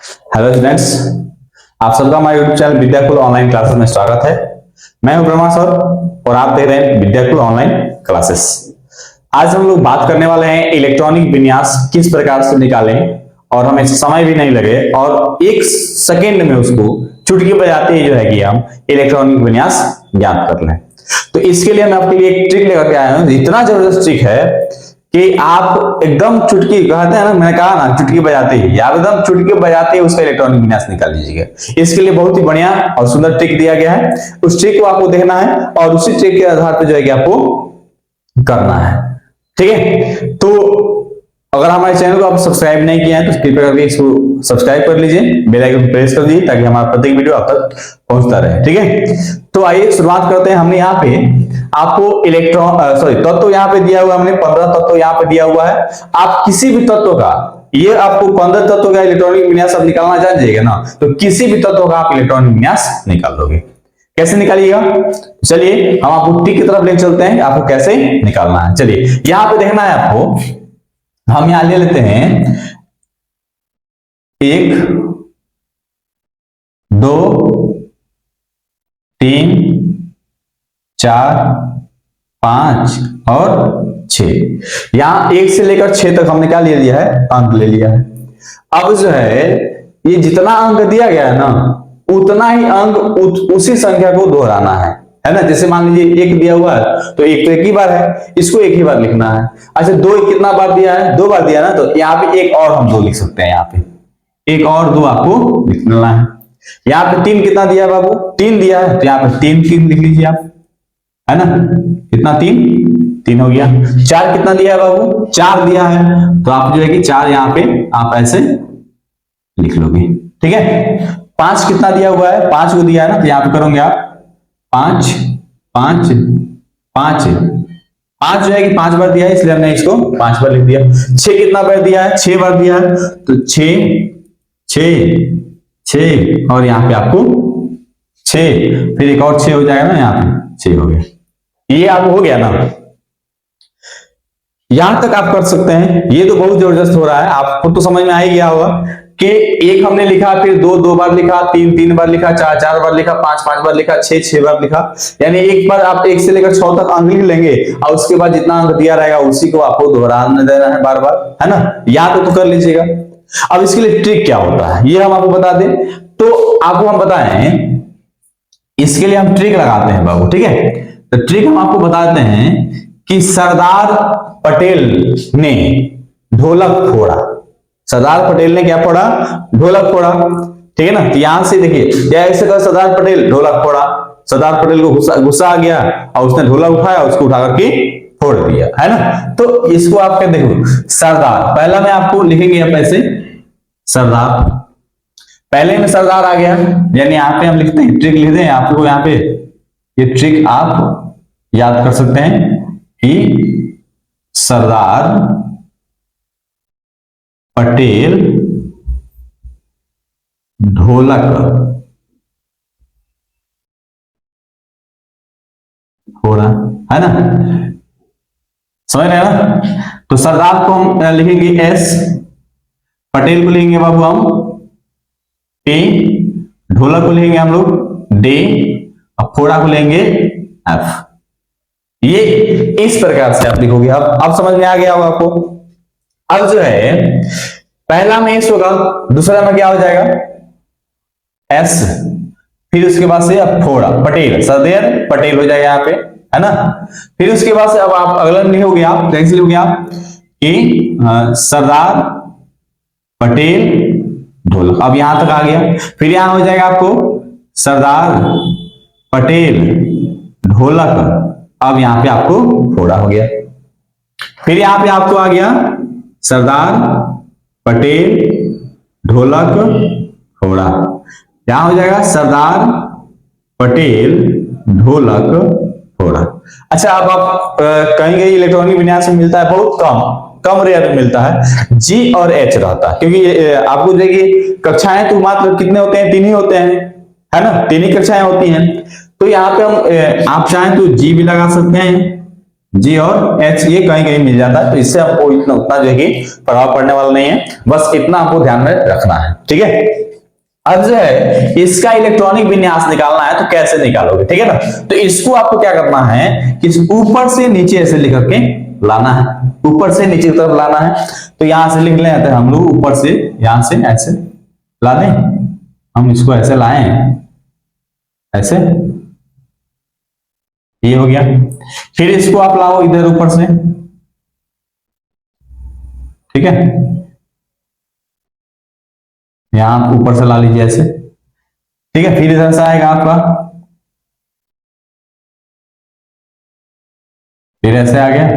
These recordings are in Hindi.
हेलो स्टूडेंट्स, आप सबका हमारे YouTube channel Vidyakul online classes में स्वागत है। मैं हूं ब्रह्मा सर और आप देख रहे हैं विद्याकुल ऑनलाइन क्लासेस। आज हम लोग बात करने वाले हैं इलेक्ट्रॉनिक विन्यास किस प्रकार से निकालें और हमें समय भी नहीं लगे और एक सेकेंड में उसको चुटकी बजाते ही जो है कि हम इलेक्ट्रॉनिक विन्यास ज्ञात कर लें। तो इसके लिए मैं आपके लिए एक ट्रिक लेकर के आया हूं। इतना जबरदस्त ट्रिक है कि आप एकदम चुटकी कहते हैं ना, मैंने कहा ना चुटकी बजाते ही, आप एकदम चुटकी बजाते ही उसका इलेक्ट्रॉनिक विन्यास निकाल लीजिएगा। इसके लिए बहुत ही बढ़िया और सुंदर ट्रिक दिया गया है। उस ट्रिक को आपको देखना है और उसी ट्रिक के आधार पर जो है कि आपको करना है। ठीक है, तो अगर हमारे चैनल को आप सब्सक्राइब नहीं किया है तो कृपया करके इसको सब्सक्राइब कर लीजिए, बेल आइकन प्रेस कर दीजिए ताकि हमारा प्रत्येक वीडियो आप तक पहुंचता रहे। ठीक है, तो आइए शुरुआत करते हैं। हमने यहाँ पे आपको तत्व यहाँ पे दिया हुआ है, हमने 15 तत्व यहाँ पे दिया हुआ है। आप किसी भी तत्व का, ये आपको 15 तत्व का इलेक्ट्रॉनिक विन्यास आप निकालना जान जाइएगा ना, तो किसी भी तत्व का आप इलेक्ट्रॉनिक विन्यास निकाल लोगे। कैसे निकालिएगा, चलिए हम आपको ट्रिक की तरफ ले चलते हैं, आपको कैसे निकालना है। चलिए यहाँ पे देखना है आपको, हम यहां ले लेते हैं 1 2 3 4 5 और 6। यहां 1 से लेकर 6 तक हमने क्या ले लिया है, अंक ले लिया है। अब जो है ये जितना अंक दिया गया है ना, उतना ही अंक उसी संख्या को दोहराना है ना। जैसे मान लीजिए 1 दिया हुआ है तो 1 तो एक ही बार है, इसको एक ही बार लिखना है। अच्छा 2 कितना बार दिया है, 2 बार दिया ना, तो यहाँ पे एक और हम 2 लिख सकते हैं। यहाँ पे एक और 2 आपको लिखना है। यहाँ पे 3 कितना दिया है बाबू, 3 दिया है, तो यहाँ पे 3 लिख लीजिए आप, है ना। कितना 3 हो गया। 4 कितना दिया है बाबू, 4 दिया है, तो आप जो है कि 4 यहाँ पे आप ऐसे लिख लोगे। ठीक है, 5 कितना दिया हुआ है, 5 को दिया है ना, तो यहाँ पे करोगे आप 5 5 5 5 जो है कि 5 बार दिया है, इसलिए हमने इसको 5 बार लिख दिया। 6 कितना बार दिया है, 6 बार दिया है, तो 6 6 6 और यहाँ पे आपको 6, फिर एक और 6 हो जाएगा ना, यहाँ पे 6 हो गया। ये आपको हो गया ना, यहां तक आप कर सकते हैं। ये तो बहुत जबरदस्त हो रहा है, आपको तो समझ में आ ही गया होगा कि 1 हमने लिखा, फिर 2 बार लिखा, 3 बार लिखा, 4 बार लिखा, 5 बार लिखा, 6 बार लिखा। यानी एक बार आप 1 से लेकर 6 तक अंक लिख लेंगे और उसके बाद जितना अंक दिया रहेगा उसी को आपको दोहराना देना है बार बार, है ना। याद तो कर लीजिएगा। अब इसके लिए ट्रिक क्या होता है ये हम आपको बता दें, तो आपको हम बताएं इसके लिए हम ट्रिक लगाते हैं बाबू। ठीक है, तो ट्रिक हम आपको बताते हैं कि सरदार पटेल ने ढोलक फोड़ा। सरदार पटेल ने क्या फोड़ा, ढोलक फोड़ा। ठीक है ना, तो यहां से देखिए क्या ऐसे कहा, सरदार पटेल ढोलक फोड़ा। सरदार पटेल को गुस्सा आ गया और उसने ढोलक उठाया, उसको उठा करके फोड़ दिया, है ना। तो इसको आप क्या देखो, सरदार पहला में आपको लिखेंगे आप ऐसे सरदार, पहले में सरदार आ गया, यानी यहाँ पे हम लिखते हैं ट्रिक लिखते हैं आपको। यहाँ पे ये ट्रिक आप याद कर सकते हैं कि सरदार पटेल ढोलक फोड़ा, है ना। समझ रहे हैं ना। तो सरदार को हम लिखेंगे एस, पटेल को लिखेंगे बाबू हम ए, ढोलक को लेंगे हम लोग डे और फोड़ा को लेंगे एफ। ये इस प्रकार से आप लिखोगे। अब समझ में आ गया होगा आपको। अब जो है पहला में एस होगा, दूसरा में क्या हो जाएगा एस, फिर उसके बाद से अब फोड़ा पटेल, सरदार पटेल हो जाएगा यहाँ पे, है ना। फिर उसके बाद से अब आप अगला में लिखोगे आप, कैसे लिखोगे आप कि सरदार पटेल ढोलक। अब यहां तक आ गया, फिर यहां हो जाएगा आपको सरदार पटेल ढोलक। अब यहां पे आपको फोड़ा हो गया। फिर यहां पे आपको आ गया सरदार पटेल ढोलक फोड़ा। यहां हो जाएगा सरदार पटेल ढोलक फोड़ा। अच्छा अब आप कहीं इलेक्ट्रॉनिक विन्यास में मिलता है, बहुत कम रेयर में मिलता है, जी और एच रहता है। क्योंकि आपको देखिए कक्षाएं तो मात्र कितने होते हैं, 3 ही होते हैं, है ना, 3 ही कक्षाएं होती हैं। तो यहाँ पे हम आप चाहें तो जी भी लगा सकते हैं, जी और एच ये कहीं कहीं मिल जाता है, तो इससे आपको इतना उतना जो है कि प्रभाव पड़ने वाला नहीं है, बस इतना आपको ध्यान में रखना है, ठीक है। अब जो है इसका इलेक्ट्रॉनिक विन्यास निकालना है, तो कैसे निकालोगे, ठीक है ना। तो इसको आपको क्या करना है कि ऊपर से नीचे ऐसे लिख करके लाना है, ऊपर से नीचे की तरफ लाना है। तो यहां से लिख लेते हैं हम लोग, ऊपर से यहां से ऐसे ला दें, हम इसको ऐसे लाएं, ऐसे, ये हो गया। फिर इसको आप लाओ इधर ऊपर से, ठीक है, यहां ऊपर से ला लीजिए ऐसे, ठीक है। फिर इधर से आएगा आपका, फिर ऐसे आ गया,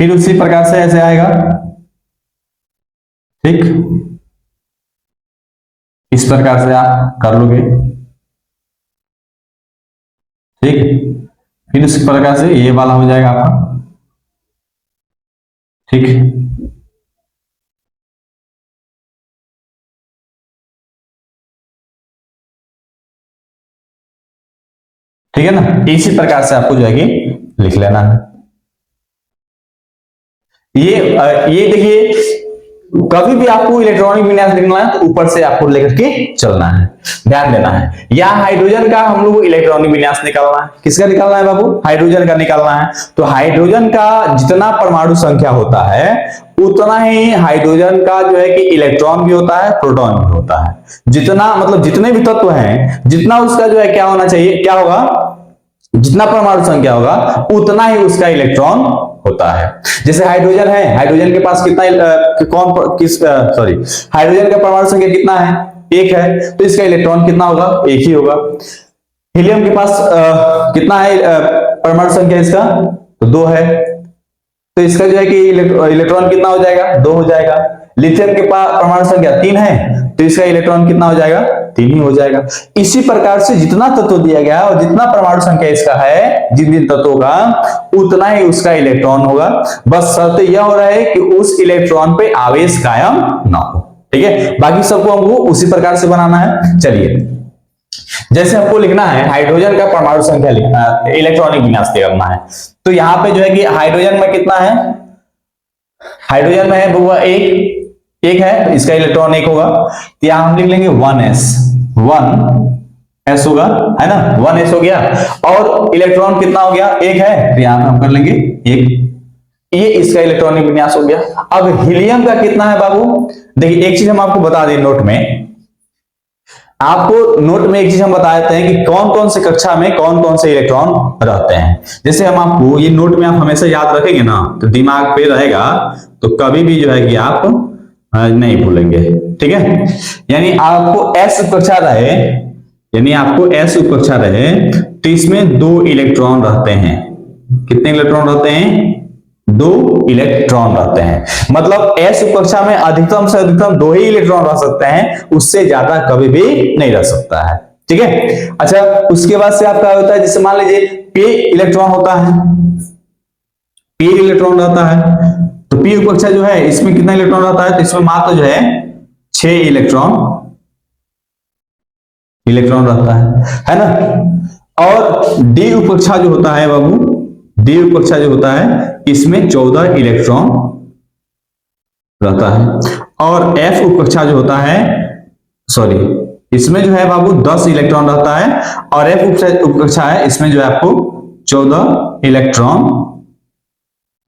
फिर उसी प्रकार से ऐसे आएगा, ठीक, इस प्रकार से आप कर लोगे, ठीक। फिर इस प्रकार से ये वाला हो जाएगा आपका, ठीक, ठीक है ना। इसी प्रकार से आपको जो है कि लिख लेना है। ये देखिए, कभी भी आपको इलेक्ट्रॉनिक विन्यास लिखना है तो ऊपर से आपको लेकर के चलना है, ध्यान देना है। या हाइड्रोजन का हम लोग इलेक्ट्रॉनिक विन्यास निकालना है, किसका निकालना है बाबू, हाइड्रोजन का निकालना है। तो हाइड्रोजन का जितना परमाणु संख्या होता है उतना ही हाइड्रोजन का जो है कि इलेक्ट्रॉन भी होता है, प्रोटॉन भी होता है। जितना मतलब जितने भी तत्व हैं, जितना उसका जो है क्या होना चाहिए, क्या होगा, जितना परमाणु संख्या होगा उतना ही उसका इलेक्ट्रॉन होता है। जैसे हाइड्रोजन है, हाइड्रोजन के पास कितना हाइड्रोजन का परमाणु संख्या कितना है, एक है, तो इसका इलेक्ट्रॉन कितना होगा, एक ही होगा। हीलियम के पास कितना है परमाणु संख्या इसका, तो दो है, तो इसका जो है कि इलेक्ट्रॉन कितना हो जाएगा, दो हो जाएगा। लिथियम के पास परमाणु संख्या तीन है, तो इसका इलेक्ट्रॉन कितना हो जाएगा, तीन ही हो जाएगा। इसी प्रकार से जितना तत्व दिया गया और जितना परमाणु संख्या इसका है जिन जिन तत्वों का, उतना ही उसका इलेक्ट्रॉन होगा। बस शर्त यह हो रहा है कि उस इलेक्ट्रॉन पे आवेश कायम ना हो, ठीक है। बाकी सबको हमको उसी प्रकार से बनाना है। चलिए, जैसे हमको लिखना है हाइड्रोजन का परमाणु संख्या लिखना है, इलेक्ट्रॉनिक विन्यास करना है, तो यहां पे जो है कि हाइड्रोजन में कितना है, हाइड्रोजन में है वो एक है, तो इसका इलेक्ट्रॉन एक होगा, तो यहां हम लिख लेंगे 1s, 1s होगा, है ना, 1s हो गया। और इलेक्ट्रॉन कितना हो गया, एक है, तो यहां हम कर लेंगे एक, ये इसका इलेक्ट्रॉनिक विन्यास हो गया। अब हीलियम का कितना है बाबू, देखिए एक चीज हम आपको बता दें, नोट में आपको नोट में एक चीज हम बता देते हैं कि कौन कौन से कक्षा में कौन कौन से इलेक्ट्रॉन रहते हैं। जैसे हम आपको ये नोट में आप हमेशा याद रखेंगे ना, तो दिमाग पे रहेगा, तो कभी भी जो है कि आप नहीं भूलेंगे, ठीक है। यानी आपको एस कक्षा रहे, यानी आपको एस कक्षा रहे, तो इसमें दो इलेक्ट्रॉन रहते हैं। कितने इलेक्ट्रॉन रहते हैं, दो इलेक्ट्रॉन रहते हैं। मतलब एस कक्षा में अधिकतम से अधिकतम दो ही इलेक्ट्रॉन रह सकते हैं, उससे ज्यादा कभी भी नहीं रह सकता है, ठीक है। अच्छा, उसके बाद से आपका होता है, जैसे मान लीजिए p इलेक्ट्रॉन होता है, p इलेक्ट्रॉन रहता है, तो p कक्षा जो है इसमें कितना इलेक्ट्रॉन रहता है, तो इसमें मात्र जो है 6 इलेक्ट्रॉन रहता है ना। और d कक्षा जो होता है बाबू, डी कक्षा जो होता है इसमें 14 इलेक्ट्रॉन रहता है। और एफ कक्षा जो होता है, सॉरी, इसमें जो है बाबू 10 इलेक्ट्रॉन रहता है, और एफ कक्षा है इसमें जो है आपको 14 इलेक्ट्रॉन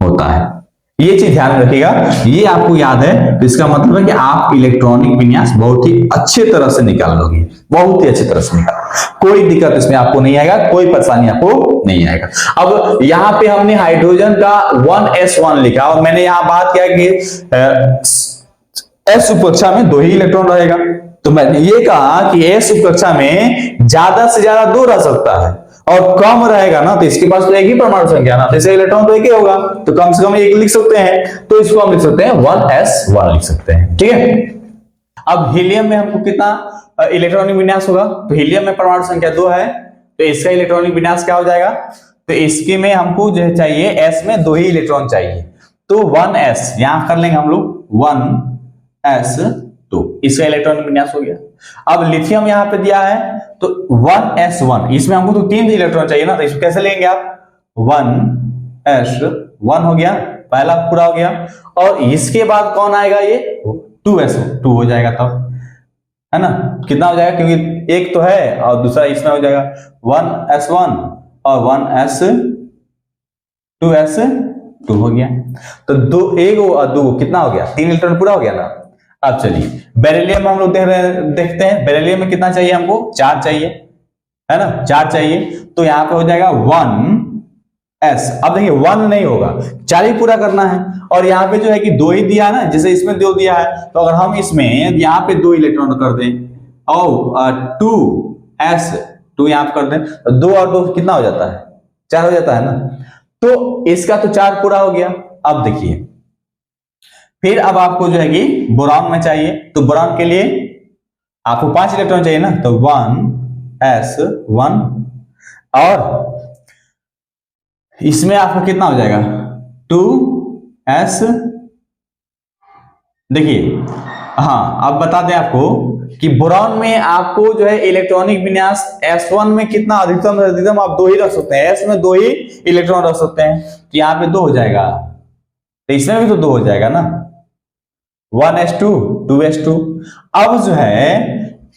होता है। ये चीज ध्यान रखिएगा, ये आपको याद है, तो इसका मतलब है कि आप इलेक्ट्रॉनिक विन्यास बहुत ही अच्छे तरह से निकाल लोगे, बहुत ही अच्छी तरह से निकाल, कोई दिक्कत इसमें आपको नहीं आएगा, कोई परेशानी आपको नहीं आएगा। अब यहां पे हमने हाइड्रोजन का 1s1 लिखा, और मैंने यहां बात किया कि एस कक्षा में दो ही इलेक्ट्रॉन रहेगा, तो मैंने ये कहा कि एस कक्षा में ज्यादा से ज्यादा दो रह सकता है, और कम रहेगा ना, तो इसके पास तो एक ही परमाणु संख्या ना, तो इसका इलेक्ट्रॉन तो एक ही होगा, तो कम से कम एक लिख सकते हैं, तो इसको हम लिख सकते हैं 1s1 लिख सकते हैं, ठीक है। अब हीलियम में हमको कितना इलेक्ट्रॉनिक विन्यास होगा, तो हीलियम में परमाणु संख्या 2 है, तो इसका इलेक्ट्रॉनिक विन्यास क्या हो जाएगा, तो इसके में हमको जो चाहिए s में दो ही इलेक्ट्रॉन चाहिए, तो 1s यहां कर लेंगे हम लोग 1s2, इसका इलेक्ट्रॉनिक विन्यास हो गया। अब लिथियम यहां पे दिया है, तो 1s1, इसमें हमको तो 3 इलेक्ट्रॉन चाहिए ना, तो इसको कैसे लेंगे आप, 1 1s1 हो गया, पहला पूरा हो गया। और इसके बाद कौन आएगा, ये 2s2 हो जाएगा तब, है ना। कितना हो जाएगा, क्योंकि एक तो है और दूसरा इसमें हो जाएगा 1s1 और 2s2 हो गया। तो दो, एक और दो कितना हो गया, 3 इलेक्ट्रॉन पूरा हो गया ना। अब चलिए बेरिलियम में हम लोग देखते हैं, बेरिलियम में कितना चाहिए हमको, 4 चाहिए, है ना, 4 चाहिए। तो यहां पे हो जाएगा 1s। अब देखिए 1 नहीं होगा, 4 ही पूरा करना है। और यहाँ पे जो है कि 2 ही दिया है ना, जैसे इसमें 2 दिया है, तो अगर हम इसमें यहाँ पे 2 इलेक्ट्रॉन कर दें और 2s2 यहाँ पे कर दें, तो 2 और 2 कितना हो जाता है, 4 हो जाता है ना। तो इसका तो 4 पूरा हो गया। अब देखिए फिर अब आपको जो है कि बोरॉन में चाहिए, तो बोरॉन के लिए आपको 5 इलेक्ट्रॉन चाहिए ना, तो 1s1 और इसमें आपका कितना हो जाएगा 2s। देखिए हाँ, अब बता दें आपको कि बोरॉन में आपको जो है इलेक्ट्रॉनिक विन्यास s1 में कितना अधिकतम से अधिकतम आप 2 ही रख सकते हैं, s में 2 ही इलेक्ट्रॉन रख सकते हैं, तो यहाँ पे 2 हो जाएगा, तो इसमें भी तो 2 हो जाएगा ना, 1s2 2s2। अब जो है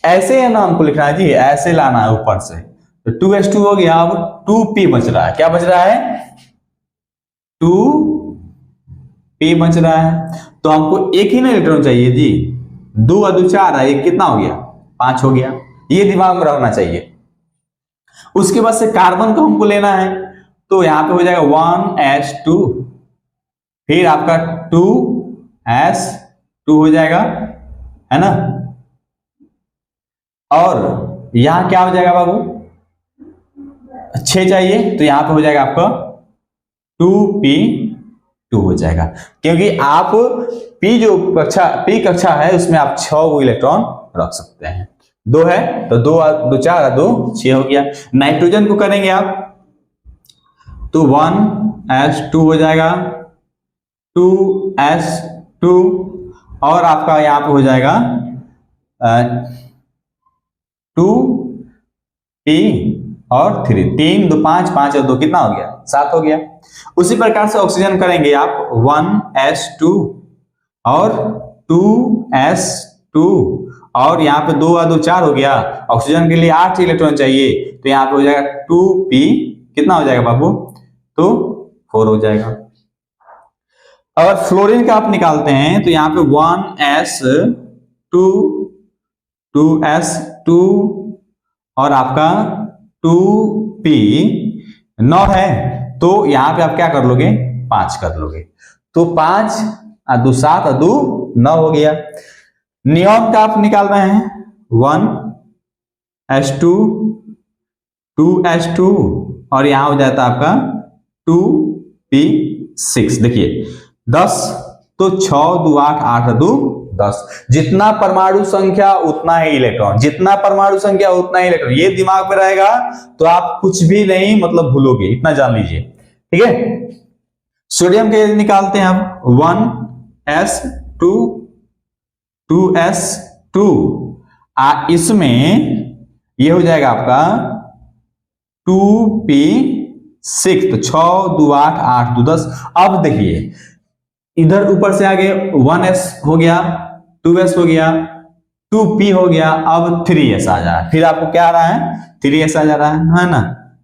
ऐसे ना हमको लिखना है जी, ऐसे लाना है ऊपर से, तो 2s2 हो गया। अब 2p बच रहा है, क्या बच रहा है, 2p बच रहा है। तो हमको एक ही ना इलेक्ट्रॉन चाहिए जी, 2 और 2 4 है, एक कितना हो गया, 5 हो गया, ये दिमाग में रखना चाहिए। उसके बाद से कार्बन को हमको लेना है, तो यहां पे हो जाएगा 1s2, फिर आपका 2s2 हो जाएगा, है ना। और यहां क्या हो जाएगा बाबू, 6 चाहिए, तो यहां पे हो जाएगा आपका 2p2 हो जाएगा, क्योंकि आप p जो कक्षा है उसमें आप 6 इलेक्ट्रॉन रख सकते हैं। 2 है तो 2 2 4 2 6 हो गया। नाइट्रोजन को करेंगे आप, तो 1s2 हो जाएगा, 2s2 और आपका यहां पे हो जाएगा 2p और 3, 3 2 5 5 और 2 कितना हो गया, 7 हो गया। उसी प्रकार से ऑक्सीजन करेंगे आप, 1s2 और 2s2 और यहाँ पे 2 और 2 4 हो गया। ऑक्सीजन के लिए 8 इलेक्ट्रॉन चाहिए, तो यहाँ पे हो जाएगा 2p, कितना हो जाएगा बाबू, तो 4 हो जाएगा। अगर फ्लोरीन का आप निकालते हैं, तो यहाँ पे 1s2 2s2 और आपका 2p 9 है, तो यहां पे आप क्या कर लोगे, 5 कर लोगे, तो 5 और 2 7 और 2 9 हो गया। नियॉन का आप निकाल रहे हैं, 1s2 2s2 और यहां हो जाता है आपका 2p6। देखिए 10 तो 6 2 8 8 2 10, जितना परमाणु संख्या उतना ही इलेक्ट्रॉन, जितना परमाणु संख्या उतना ही इलेक्ट्रॉन, ये दिमाग में रहेगा तो आप कुछ भी नहीं मतलब भूलोगे, इतना जान लीजिए, ठीक है। सोडियम के निकालते हैं हम, 1s2 2s2 इसमें ये हो जाएगा आपका 2p6, तो 6 2 8 8 2 10। अब देखिए इधर ऊपर से आगे 1s हो गया, 2s हो गया, 2p हो गया, अब 3s आ जा रहा है, फिर आपको क्या आ रहा है, 3s आ जा रहा है ना।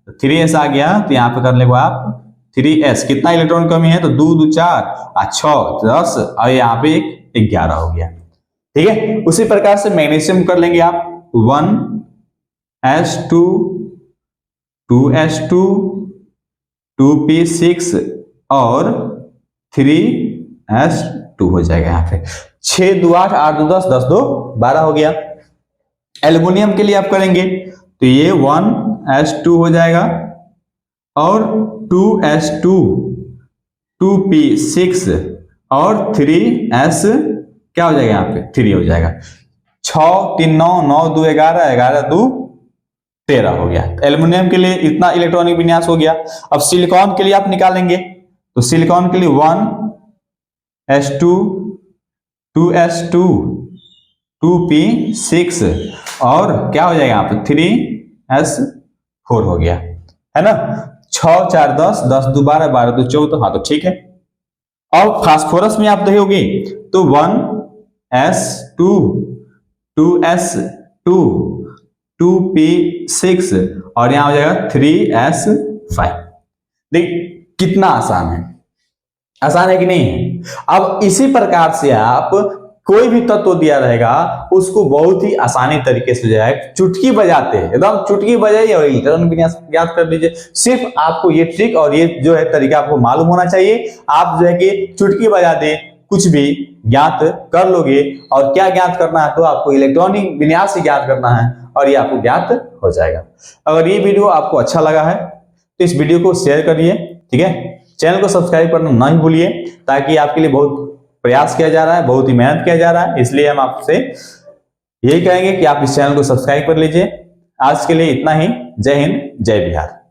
तो 3s आ गया, तो यहाँ पे कर लेगा आप 3s, कितना इलेक्ट्रॉन कमी है, तो 2 2 4 और 6 10 और यहाँ पे 11 हो गया, ठीक है। उसी प्रकार से मैग्नीशियम कर लेंगे आप, 1s2 2s2 2p6 और 3s2 हो जाएगा। यहाँ पे 6 2 8 8 2 10 10 2 12 हो गया। एल्युमिनियम के लिए आप करेंगे, तो ये 1s2 हो जाएगा और 2s2 2p6 और 3s क्या हो जाएगा, यहाँ पे 3 हो जाएगा। 6 3 9 9 2 11 11 2 13 हो गया। एल्युमिनियम के लिए इतना इलेक्ट्रॉनिक विन्यास हो गया। अब सिलिकॉन के लिए आप निकालेंगे, तो सिलिकॉन के लिए 1s2 2s2 2p6 और क्या हो जाएगा यहाँ पे 3s4 हो गया, है ना। 6 4 10, 10 2 12, 12 2 14, हाँ तो ठीक है। और फास्फोरस में आप देखोगे तो 1s2, 2s2, 2p6 और यहां हो जाएगा 3s5। देख कितना आसान है, आसान है कि नहीं है। अब इसी प्रकार से आप कोई भी तत्व दिया रहेगा उसको बहुत ही आसानी तरीके से जो है चुटकी बजाते हैं, एकदम चुटकी बजाइए और इलेक्ट्रॉन विन्यास ज्ञात कर लीजिए। सिर्फ आपको ये ट्रिक और ये जो है तरीका आपको मालूम होना चाहिए। आप जो है कि चुटकी बजा दे कुछ भी ज्ञात कर लोगे। और क्या ज्ञात करना है, तो आपको इलेक्ट्रॉनिक विन्यास ही ज्ञात करना है और ये आपको ज्ञात हो जाएगा। अगर ये वीडियो आपको अच्छा लगा है तो इस वीडियो को शेयर करिए, ठीक है। चैनल को सब्सक्राइब करना नहीं भूलिए, ताकि आपके लिए बहुत प्रयास किया जा रहा है, बहुत ही मेहनत किया जा रहा है, इसलिए हम आपसे यही कहेंगे कि आप इस चैनल को सब्सक्राइब कर लीजिए। आज के लिए इतना ही। जय हिंद, जय बिहार।